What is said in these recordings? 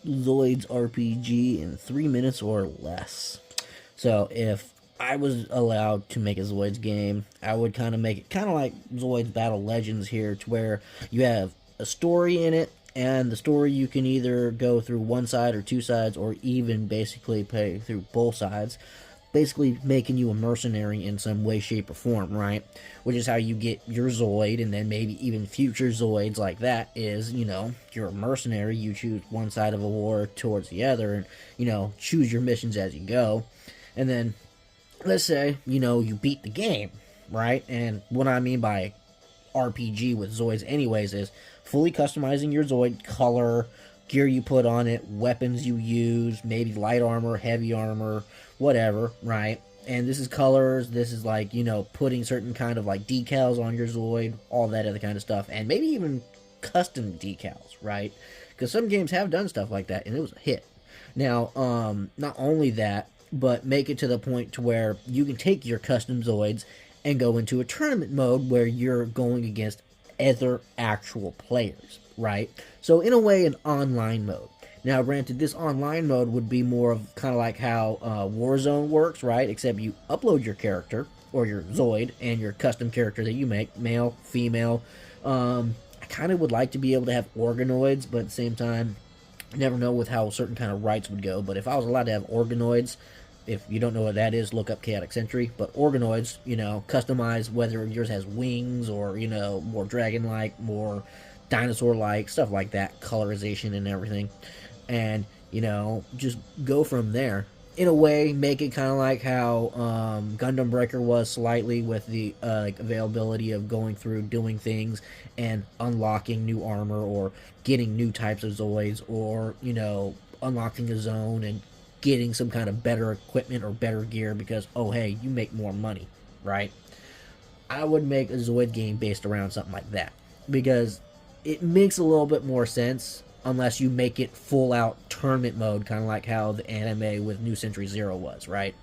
Zoids RPG in 3 minutes or less. So if I was allowed to make a Zoids game, I would kind of make it kind of like Zoids Battle Legends here, to where you have a story in it, and the story you can either go through one side or two sides, or even basically play through both sides, basically making you a mercenary in some way, shape, or form, right? Which is how you get your Zoid, and then maybe even future Zoids like that is, you're a mercenary, you choose one side of a war towards the other, and, choose your missions as you go. And then, let's say, you beat the game, right? And what I mean by RPG with Zoids anyways is fully customizing your Zoid color, gear you put on it, weapons you use, maybe light armor, heavy armor, whatever, right? And this is colors, this is like, putting certain kind of like decals on your Zoid, all that other kind of stuff, and maybe even custom decals, right? Because some games have done stuff like that, and it was a hit. Now, not only that, but make it to the point to where you can take your custom Zoids and go into a tournament mode where you're going against other actual players, right? So in a way, an online mode. Now, granted, this online mode would be more of kind of like how Warzone works, right? Except you upload your character, or your Zoid, and your custom character that you make, male, female. I kind of would like to be able to have organoids, but at the same time, you never know with how certain kind of rights would go. But if I was allowed to have organoids, if you don't know what that is, look up Chaotic Sentry. But organoids, customize whether yours has wings or, more dragon-like, more dinosaur-like, stuff like that, colorization and everything. And, just go from there. In a way, make it kind of like how Gundam Breaker was slightly, with the availability of going through, doing things, and unlocking new armor, or getting new types of Zoids, or, unlocking a zone and getting some kind of better equipment or better gear because, oh, hey, you make more money, right? I would make a Zoid game based around something like that, because it makes a little bit more sense unless you make it full out tournament mode, kind of like how the anime with New Century Zero was, right?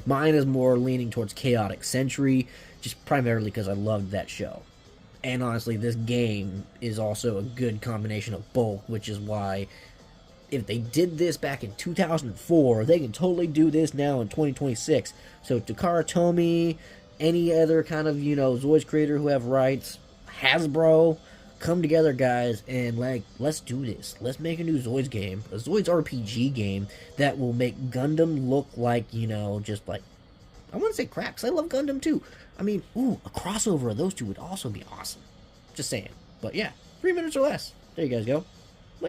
Mine is more leaning towards Chaotic Century, just primarily because I loved that show. And honestly, this game is also a good combination of both, which is why if they did this back in 2004, they can totally do this now in 2026. So Takara Tomy, any other kind of, Zoids creator who have rights, Hasbro, come together, guys, and let's do this. Let's make a new Zoids game, a Zoids RPG game that will make Gundam look like, just like, I want to say crap, because I love Gundam too. I mean, a crossover of those two would also be awesome. Just saying. But yeah, 3 minutes or less. There you guys go.